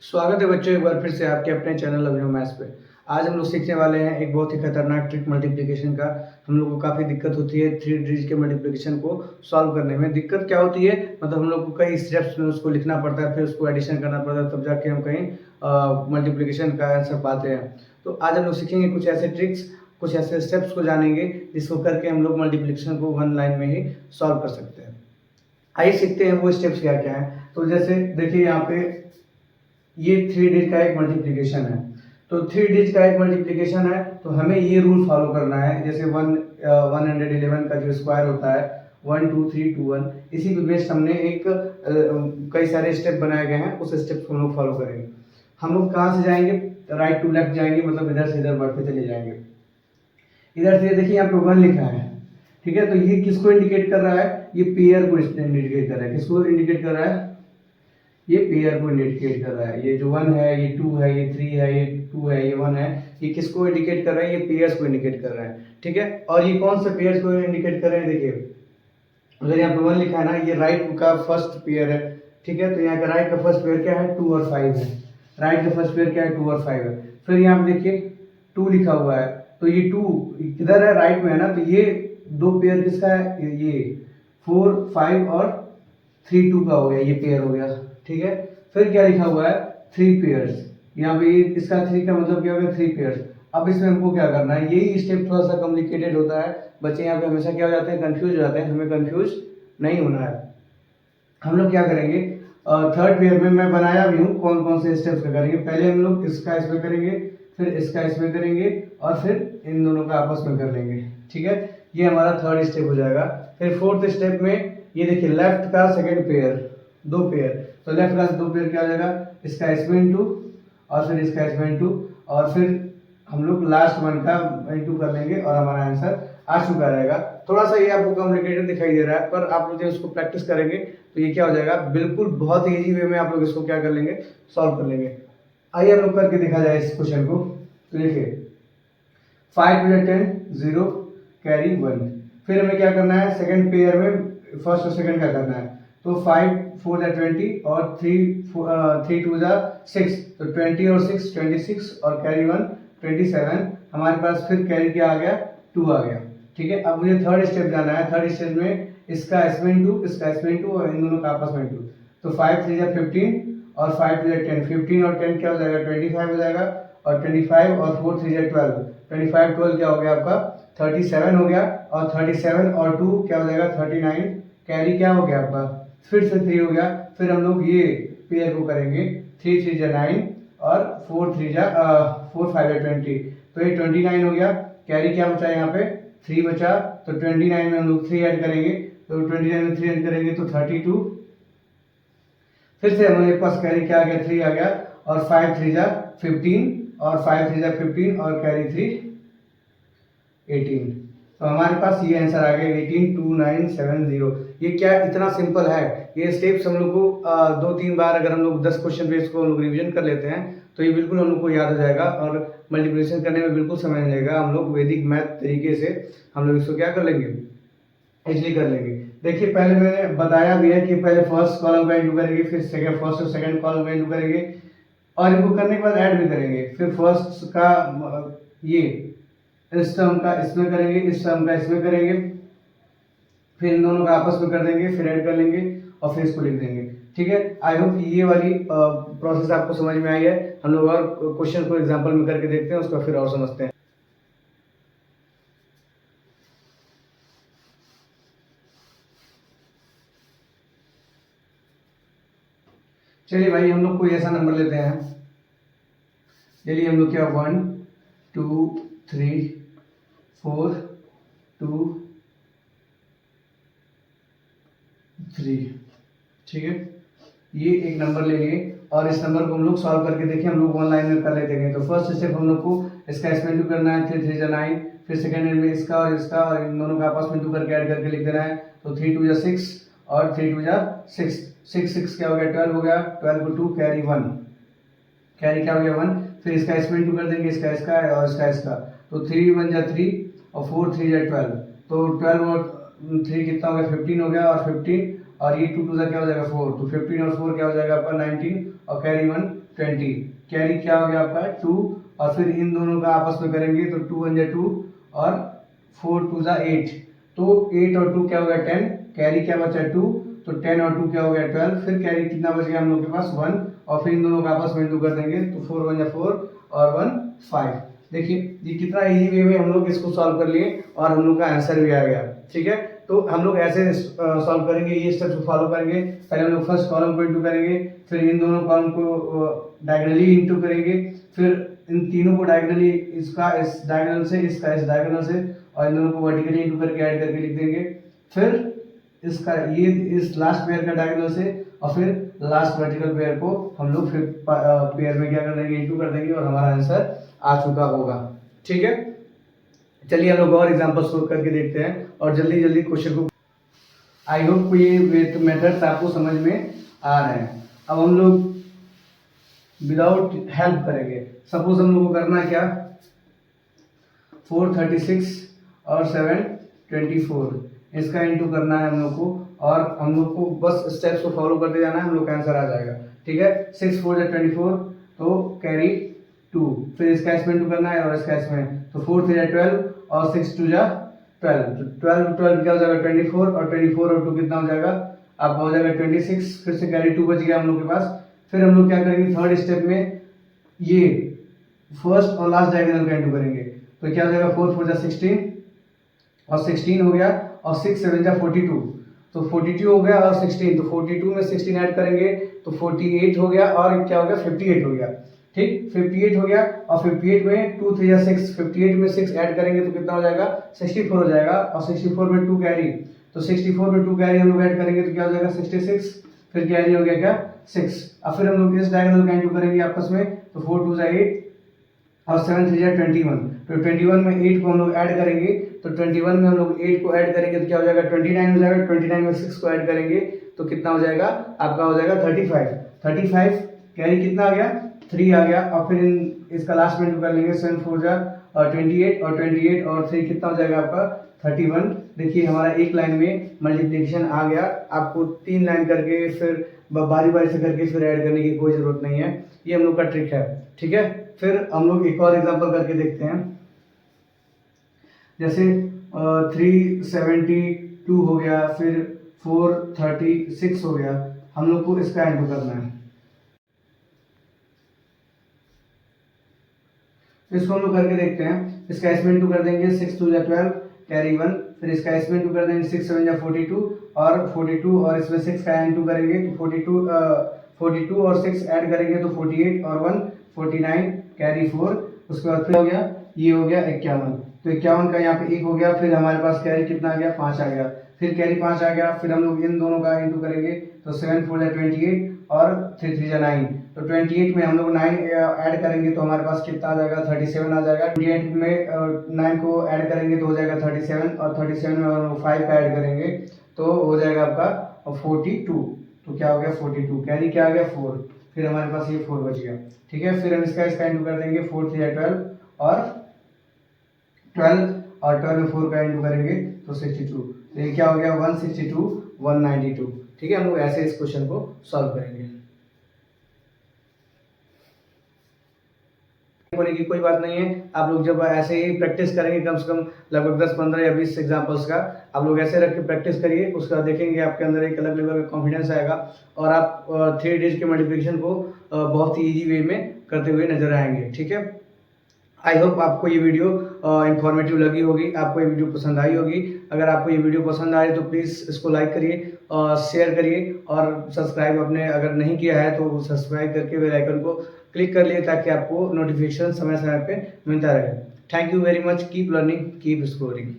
स्वागत है बच्चों एक बार फिर से आपके अपने चैनल अभिनव मैथ्स पे। आज हम लोग सीखने वाले हैं एक बहुत ही खतरनाक ट्रिक मल्टीप्लिकेशन का। हम लोग को काफ़ी दिक्कत होती है 3 डिजिट के मल्टीप्लिकेशन को सॉल्व करने में। दिक्कत क्या होती है, मतलब हम लोग को कई स्टेप्स में उसको लिखना पड़ता है, फिर उसको एडिशन करना पड़ता है, तब जाके हम कहीं मल्टीप्लिकेशन का आंसर पाते हैं। तो आज हम लोग सीखेंगे कुछ ऐसे ट्रिक्स, कुछ ऐसे स्टेप्स को जानेंगे जिसको करके हम लोग मल्टीप्लिकेशन को वन लाइन में ही सॉल्व कर सकते हैं। आइए सीखते हैं वो स्टेप्स क्या क्या है। तो जैसे देखिए यहाँ पे ये 3 डिजिट का एक मल्टीप्लिकेशन है। तो 3 डिजिट का एक मल्टीप्लिकेशन है तो हमें ये रूल फॉलो करना है। जैसे 111 का जो स्क्वायर होता है 1 2 3 2 1, इसी पे बेस्ड हमने एक कई सारे स्टेप बनाए गए हैं, उस स्टेप को हम लोग फॉलो करेंगे। हम लोग कहाँ से जाएंगे, राइट टू लेफ्ट जाएंगे, मतलब इधर से इधर बढ़ते चले जाएंगे। इधर से देखिए यहाँ पे 1 लिखा है, ठीक है। तो ये किसको इंडिकेट कर रहा है, ये पेयर को इंडिकेट कर रहा है। किसको इंडिकेट कर रहा है, ये पेयर को इंडिकेट कर रहा है। ये जो 1 है, ये 2 है, ये 3 है, ये 2 है, ये 1 है, ये किसको इंडिकेट कर रहा है, ये पेयर्स को इंडिकेट कर रहा है, ठीक है। और ये कौन से पेयर्स को इंडिकेट कर रहे हैं, देखिए अगर यहाँ पे 1 लिखा है ना, ये राइट का फर्स्ट पेयर है, ठीक है। तो यहाँ का राइट का फर्स्ट पेयर क्या है, 2 और 5 है। राइट का फर्स्ट पेयर क्या है, 2 और 5 है। फिर यहाँ पे देखिए 2 लिखा हुआ है, तो ये 2 किधर है, राइट में है ना, तो ये दो पेयर किसका है, ये 4 5 और 3 2 का हो गया, ये पेयर हो गया, ठीक है। फिर क्या लिखा हुआ है, 3 पेयर्स। यहाँ पे इसका 3 का मतलब क्या हो गया, 3 पेयर्स। अब इसमें हमको क्या करना है, यही स्टेप थोड़ा सा कॉम्प्लिकेटेड होता है। बच्चे यहाँ पे हमेशा क्या हो जाते हैं, कंफ्यूज हो जाते हैं। हमें कंफ्यूज नहीं होना है। हम लोग क्या करेंगे, थर्ड पेयर में मैं बनाया भी हूँ कौन कौन से स्टेप्स का करेंगे। पहले हम लोग इसका इसमें करेंगे, फिर इसका इसमें करेंगे, और फिर इन दोनों का आपस में कर लेंगे, ठीक है। ये हमारा थर्ड स्टेप हो जाएगा। फिर फोर्थ स्टेप में ये देखिए लेफ्ट का सेकेंड पेयर, 2 पेयर, तो लेफ्ट का 2 पेयर क्या हो जाएगा, इसका इसमें इंटू और फिर इसका इसमें इंटू, और फिर हम लोग लास्ट वन का इंटू कर लेंगे और हमारा आंसर आ चुका रहेगा। थोड़ा सा ये आपको कॉम्प्लिकेटेड दिखाई दे रहा है, पर आप लोग जब इसको प्रैक्टिस करेंगे तो ये क्या हो जाएगा, बिल्कुल बहुत ही इजी वे में आप लोग इसको क्या कर लेंगे, सॉल्व कर लेंगे। आइए हम लोग करके देखा जाए इस क्वेश्चन को। तो देखिए 5 टू 10 0 कैरी 1। फिर हमें क्या करना है, सेकंड पेयर में फर्स्ट और सेकंड का करना है। तो 5 4 20 और 3 2 6, तो 20 और 6 26 और कैरी 1 27। हमारे पास फिर कैरी क्या आ गया, 2 आ गया, ठीक है। अब मुझे थर्ड स्टेप जाना है। थर्ड स्टेप में इसका इसमें इंटू, इसका इसमें इंटू और इन दोनों का आपस में इंटू। तो 5 3 15 और 5 2 10, 15 और 10 क्या हो जाएगा, 25 हो जाएगा, और 25 और 4 3 12, 25 12 क्या हो गया आपका 37 हो गया, और 37 और 2 क्या हो जाएगा 39। कैरी क्या हो गया आपका, फिर से 3 हो गया। फिर हम लोग ये पेयर को करेंगे, 3 3 9 और 4 3 4 5 20, तो ये 29 हो गया। कैरी क्या बचा यहाँ पे, 3 बचा, तो 29 में हम लोग 3 ऐड करेंगे, तो 29 में 3 ऐड करेंगे तो 32। फिर से हमारे पास कैरी क्या आ गया, 3 आ गया, और 5 3 15 और 5 3 15 और कैरी 3 18। तो हमारे पास ये आंसर आ गया 18 2 9 7 0। ये क्या इतना सिंपल है, ये स्टेप्स हम लोग को 2-3 बार अगर हम लोग 10 क्वेश्चन बेस को हम लोग रिविजन कर लेते हैं तो ये बिल्कुल हम लोग को याद हो जाएगा, और मल्टीप्लिकेशन करने में बिल्कुल समय नहीं लगेगा। हम लोग वैदिक मैथ तरीके से हम लोग इसको क्या कर लेंगे, इजली कर लेंगे। देखिए पहले मैंने बताया भी है कि पहले फर्स्ट कॉलम का इंटू करेंगे, फिर सेकंड फर्स्ट और सेकंड कॉलम का इंटू करेंगे, और इनको करने के बाद ऐड भी करेंगे। फिर फर्स्ट का ये इस टर्म का इसमें करेंगे, इस टर्म का इसमें करेंगे, फिर इन दोनों का आपस में कर देंगे, फिर ऐड कर लेंगे और फिर इसको लिख देंगे, ठीक है। आई होप ये वाली प्रोसेस आपको समझ में आई है। हम लोग और क्वेश्चन को एग्जांपल में करके देखते हैं, उसका फिर और समझते हैं। चलिए भाई हम लोग कोई ऐसा नंबर लेते हैं, चलिए हम लोग क्या 1 2 3 4 2 3, ठीक है। ये एक नंबर ले लिए और इस नंबर को हम लोग सॉल्व करके देखें, हम लोग वन लाइन में कर लेते हैं। तो फर्स्ट स्टेप हम लोग को इसका इसमें इंटू करना है, 3 3 9, फिर सेकंड में इसका और इसका और इन दोनों का आपस में इंटू करके ऐड करके लिख देना है। तो 3 2 6 और 3 2 6, 6 6 क्या हो गया 12 हो गया, 12 को 2 कैरी 1, कैरी क्या हो गया 1। फिर इसका इसमें इंटू कर देंगे, इसका इसका और इसका इसका, तो 3 1 3 और 4 3 12, तो 12 और 3 कितना हो गया 15 हो गया, और 15 और ये 2 2 क्या हो जाएगा 4, तो 15 और 4 क्या हो जाएगा आपका 19 और कैरी 1 20, कैरी क्या हो गया आपका 2, और फिर इन दोनों का आपस में करेंगे तो 2 1 2 और 4 2 8, तो 8 और 2 क्या हो गया 10, कैरी क्या बचा 2, तो 10 और 2 क्या हो गया 12, फिर कैरी कितना बच गया हम लोग के पास 1, और फिर इन दोनों का आपस में इंटू कर देंगे तो 4 1 4 और 1 5। देखिए ये कितना इजी वे में हम लोग इसको सॉल्व कर लिए और हम लोग का आंसर भी आ गया। ठीक है, तो हम लोग ऐसे सॉल्व करेंगे, ये स्टेप्स फॉलो करेंगे। पहले हम लोग फर्स्ट कॉलम को इंटू करेंगे, फिर इन दोनों कॉलम को डायगोनली इंटू करेंगे, फिर इन तीनों को डायगोनली, इसका इस डायगोनल से, इसका इस डायगोनल से, और इन दोनों को वर्टिकली इंटू करके ऐड करके लिख देंगे। फिर इसका ये इस लास्ट पेयर का डायगोनल से, और फिर लास्ट वर्टिकल पेयर को हम लोग फिर पेयर में क्या कर देंगे, इंटू कर देंगे, और हमारा आंसर आ चुका होगा। ठीक है, चलिए हम लोग और एग्जांपल सोल्व करके देखते हैं और जल्दी जल्दी क्वेश्चन को। आई होप ये मेथड्स आपको समझ में आ रहे हैं। अब हम लोग विदाउट हेल्प करेंगे। सपोज हम लोग को करना क्या, 4 36 और 7 24, इसका इंटू करना है हम लोग को, और हम लोग को बस स्टेप्स को फॉलो करते जाना है, हम लोग का आंसर आ जाएगा। ठीक है, 6 4 24, तो कैरी 2, फिर इसका इसमें इंटू करना है और इसका इसमें, तो 4 3 12 और 6 2 12, तो 12 12 क्या हो जाएगा 24, और 24 और 2 कितना हो जाएगा आपका हो जाएगा 26, फिर से कैरी 2 बच गया हम लोग के पास। फिर हम लोग क्या करेंगे, थर्ड स्टेप में ये फर्स्ट और लास्ट डायगोनल का इंटू करेंगे, तो क्या हो जाएगा 4 4 16 और 16 हो गया, और 6 7 42, तो 42 हो गया और 16, तो 42 में 16 ऐड करेंगे तो 48 हो गया, और क्या हो गया 58 हो गया। ठीक, 58 हो गया, और 58 में 2 3 6, 58 में 6 ऐड करेंगे तो कितना हो जाएगा 64 हो जाएगा, और 64 में 2 कैरी, तो 64 में 2 कैरी हम लोग ऐड करेंगे तो क्या हो जाएगा 66, फिर कैरी हो गया क्या 6। अब फिर हम लोग इस डायगोनल का इंटू करेंगे आपस में, तो 4 2 8 और 7 3 21, तो 21 में 8 को हम लोग ऐड करेंगे, तो 21 में हम लोग 8 को ऐड करेंगे तो क्या हो जाएगा 29 हो जाएगा, 29 में 6 को ऐड करेंगे तो कितना हो जाएगा आपका हो जाएगा 35, 35 कैरी कितना आ गया 3 आ गया, और फिर इसका लास्ट में इंटू कर लेंगे, 7 4 और 28, और 28 और 3 कितना हो जाएगा आपका 31। देखिए हमारा एक लाइन में मल्टीप्लिकेशन आ गया, आपको 3 लाइन करके फिर बारी बारी से करके फिर ऐड करने की कोई जरूरत नहीं है, ये हम लोग का ट्रिक है। ठीक है, फिर हम लोग एक और एग्जांपल करके देखते हैं, जैसे 372 हो गया, फिर 436 हो गया, हम लोग को इसका इंटू करना है। इसको हम लोग करके देखते हैं, इसका इसमें इंटू कर देंगे, 6 2 12 कैरी 1, फिर इसका इसमें इंटू कर देंगे 6 7 42, और 42 और इसमें 6 का इंटू करेंगे तो 42 और 6 ऐड करेंगे तो 48 और 1 49 कैरी 4, उसके बाद फिर हो गया ये हो गया 51, तो 51 का यहाँ पे 1 हो गया, फिर हमारे पास कैरी कितना आ गया 5 आ गया, फिर कैरी 5 आ गया, फिर हम लोग इन दोनों का इंटू करेंगे तो 7 4 28 और 3 3 9, तो 28 में हम लोग 9 ऐड करेंगे तो हमारे पास कितना आ जाएगा 37 आ जाएगा, 28 में 9 को ऐड करेंगे तो हो जाएगा 37, और 37 में हम लोग 5 का ऐड करेंगे तो हो जाएगा आपका 42, तो क्या हो गया 42, कैरी क्या आ गया 4, फिर हमारे पास ये 4 बच गया। ठीक है, फिर हम इसका इंटू कर देंगे, 4 3 12 और 12 में 4 का इंटू करेंगे तो 62, तो ये क्या हो गया 162 192। ठीक है, हम लोग ऐसे इस क्वेश्चन को सॉल्व करेंगे। होने की कोई बात नहीं है, आप लोग जब ऐसे ही प्रैक्टिस करेंगे कम से कम लगभग 10 15 या 20 एग्जांपल्स का, आप लोग ऐसे रख के प्रैक्टिस करिए, उसका देखेंगे आपके अंदर एक अलग लेवल का कॉन्फिडेंस आएगा, और आप 3 डिजिट के मल्टीप्लिकेशन को बहुत ही इजी वे में करते हुए नजर आएंगे। ठीक है, आई होप आपको ये वीडियो इन्फॉर्मेटिव लगी होगी, आपको ये वीडियो पसंद आई होगी। अगर आपको ये वीडियो पसंद आए तो प्लीज़ इसको लाइक करिए, शेयर करिए, और सब्सक्राइब आपने अगर नहीं किया है तो सब्सक्राइब करके बेल आइकन को क्लिक कर लिए ताकि आपको नोटिफिकेशन समय समय पे मिलता रहे। Thank you very much, keep learning keep scoring.